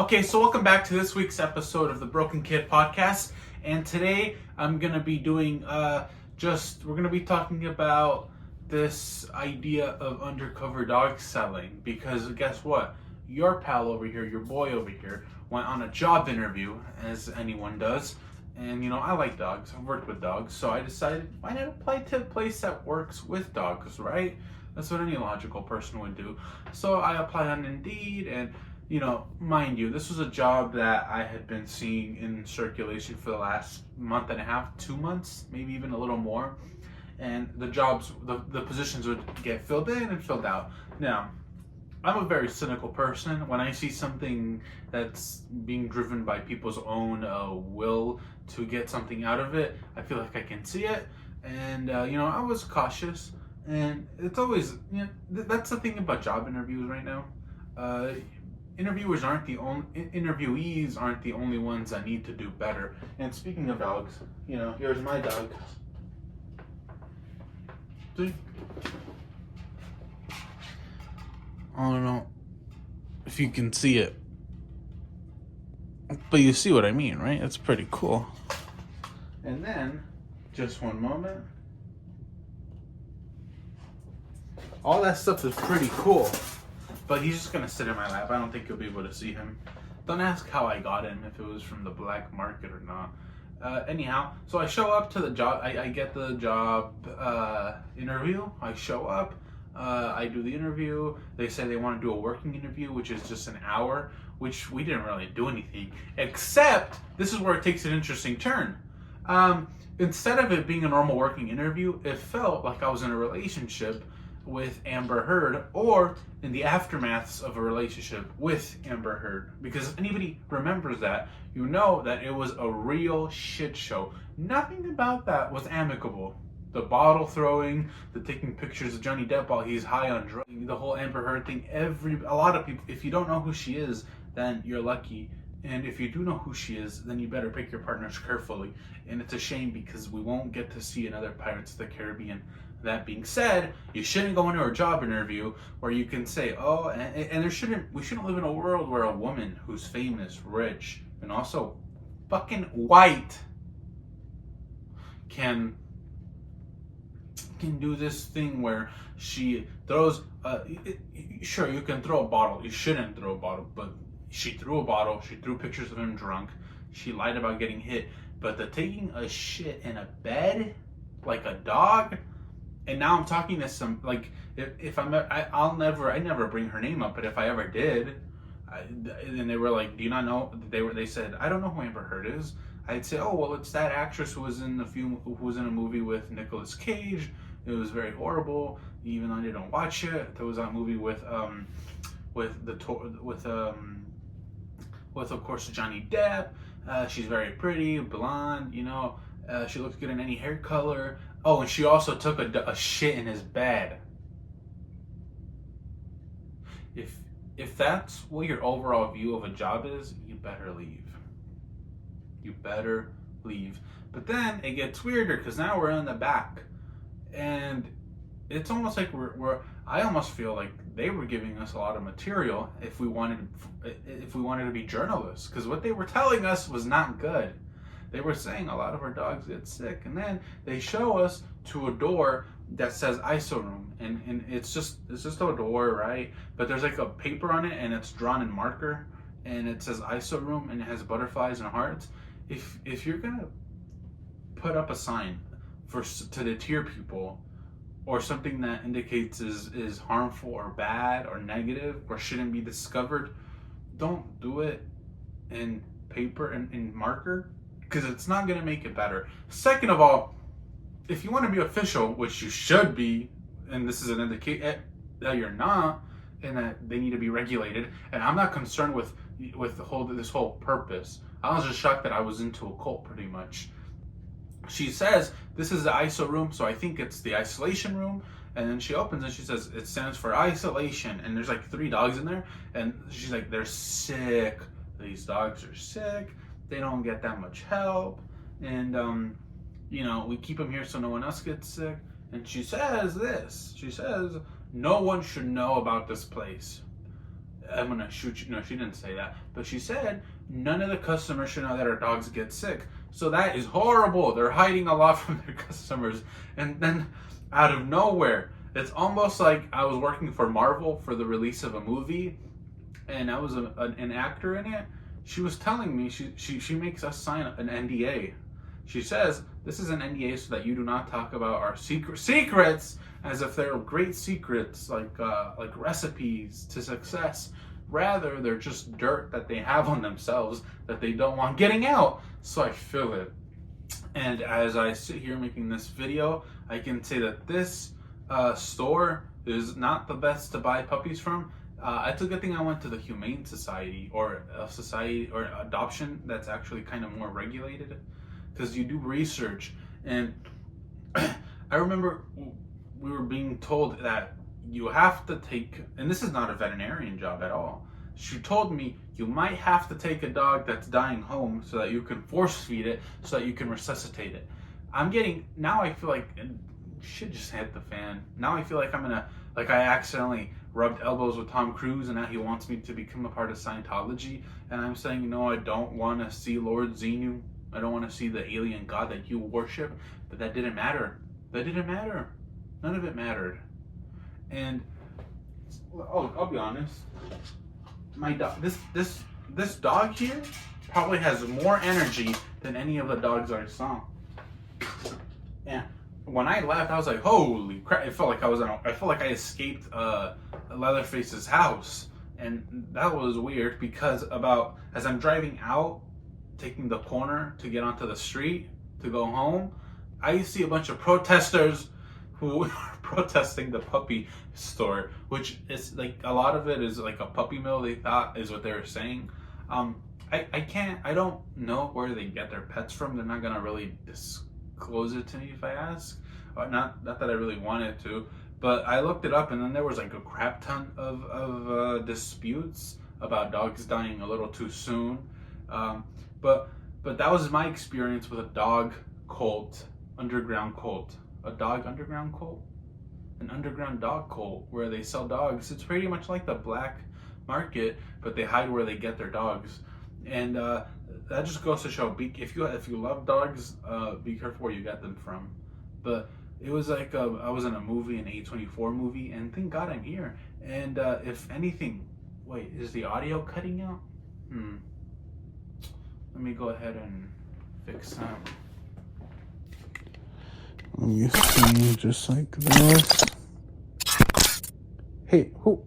Okay, so welcome back to this week's episode of the Broken Kid Podcast. And today I'm going to be doing we're going to be talking about this idea of undercover dog selling. Because guess what? Your pal over here, your boy over here, went on a job interview, as anyone does. And, I like dogs. I've worked with dogs. So I decided, why not apply to a place that works with dogs, right? That's what any logical person would do. So I applied on Indeed, and mind you, this was a job that I had been seeing in circulation for the last month and a half, 2 months, maybe even a little more. And the positions would get filled in and filled out. Now, I'm a very cynical person. When I see something that's being driven by people's own will to get something out of it, I feel like I can see it. And, I was cautious. And it's always, that's the thing about job interviews right now. Interviewees aren't the only ones that need to do better. And speaking of dogs, here's my dog. See? I don't know if you can see it, but you see what I mean, right? It's pretty cool. And then, just one moment. All that stuff is pretty cool. But he's just gonna sit in my lap. I don't think you'll be able to see him. Don't ask how I got him, if it was from the black market or not. Anyhow, so I show up to the job. I get the job interview. I show up. I do the interview. They say they want to do a working interview, which is just an hour, which we didn't really do anything. Except, this is where it takes an interesting turn. Instead of it being a normal working interview, it felt like I was in a relationship with Amber Heard, or in the aftermaths of a relationship with Amber Heard. Because if anybody remembers that, you know that it was a real shit show. Nothing about that was amicable. The bottle throwing, the taking pictures of Johnny Depp while he's high on drugs, the whole Amber Heard thing. A lot of people, if you don't know who she is, then you're lucky. And if you do know who she is, then you better pick your partners carefully. And it's a shame because we won't get to see another Pirates of the Caribbean. That being said, you shouldn't go into a job interview where you can say, we shouldn't live in a world where a woman who's famous, rich, and also fucking white can do this thing where she throws, sure, you can throw a bottle. You shouldn't throw a bottle, but she threw a bottle. She threw pictures of him drunk. She lied about getting hit. But the taking a shit in a bed like a dog. And now I'm talking to some, like, I never bring her name up, but if I ever did, and they were like, do you not know? They said, I don't know who Amber Heard is. I'd say, oh, well, it's that actress who was in a movie with Nicolas Cage. It was very horrible, even though I didn't watch it. There was that movie with of course, Johnny Depp. She's very pretty, blonde, she looks good in any hair color. Oh, and she also took a shit in his bed. If that's what your overall view of a job is, you better leave. You better leave. But then it gets weirder because now we're in the back, and it's almost like I almost feel like they were giving us a lot of material if we wanted to be journalists, because what they were telling us was not good. They were saying a lot of our dogs get sick, and then they show us to a door that says ISO room, and it's just a door, right? But there's like a paper on it, and it's drawn in marker, and it says ISO room, and it has butterflies and hearts. If you're gonna put up a sign to deter people, or something that indicates is harmful or bad or negative or shouldn't be discovered, don't do it in paper and in marker, because it's not going to make it better. Second of all, if you want to be official, which you should be, and this is an indication that you're not, and that they need to be regulated, and I'm not concerned with this whole purpose. I was just shocked that I was into a cult pretty much. She says, this is the ISO room, so I think it's the isolation room. And then she opens and she says, it stands for isolation. And there's like 3 dogs in there. And she's like, they're sick. These dogs are sick. They don't get that much help. And, we keep them here so no one else gets sick. And she says this. She says, no one should know about this place. I'm gonna shoot you. No, she didn't say that, but she said none of the customers should know that our dogs get sick. So that is horrible. They're hiding a lot from their customers, and then out of nowhere, it's almost like I was working for Marvel for the release of a movie, and I was an actor in it. She was telling me she makes us sign an NDA. She says this is an NDA so that you do not talk about our secrets as if they're great secrets like recipes to success. Rather, they're just dirt that they have on themselves that they don't want getting out. So I feel it. And as I sit here making this video, I can say that this store is not the best to buy puppies from. It's a good thing I went to the Humane Society, or a society or adoption that's actually kind of more regulated, because you do research. And I remember we were being told that you have to take, and this is not a veterinarian job at all. She told me you might have to take a dog that's dying home so that you can force feed it, so that you can resuscitate it. Now I feel like shit just hit the fan. Now I feel like I accidentally rubbed elbows with Tom Cruise, and now he wants me to become a part of Scientology. And I'm saying, no, I don't want to see Lord Xenu. I don't want to see the alien god that you worship. But that didn't matter. That didn't matter. None of it mattered. And I'll be honest. My dog, this dog here probably has more energy than any of the dogs I saw. Yeah. When I left, I was like, "Holy crap!" It felt like I felt like I escaped Leatherface's house, and that was weird because as I'm driving out, taking the corner to get onto the street to go home, I see a bunch of protesters who are protesting the puppy store, which is like a lot of it is like a puppy mill. They thought is what they were saying. I don't know where they get their pets from. They're not gonna really disclose it to me if I ask. Not that I really wanted to, but I looked it up, and then there was like a crap ton of disputes about dogs dying a little too soon. But that was my experience with a dog cult, underground cult. A dog underground cult? An underground dog cult where they sell dogs. It's pretty much like the black market, but they hide where they get their dogs. And that just goes to show, if you love dogs, be careful where you get them from. But it was like I was in a movie, an A24 movie, and thank God I'm here. And if anything, wait, is the audio cutting out? Let me go ahead and fix that. You see, just like this. Hey, who?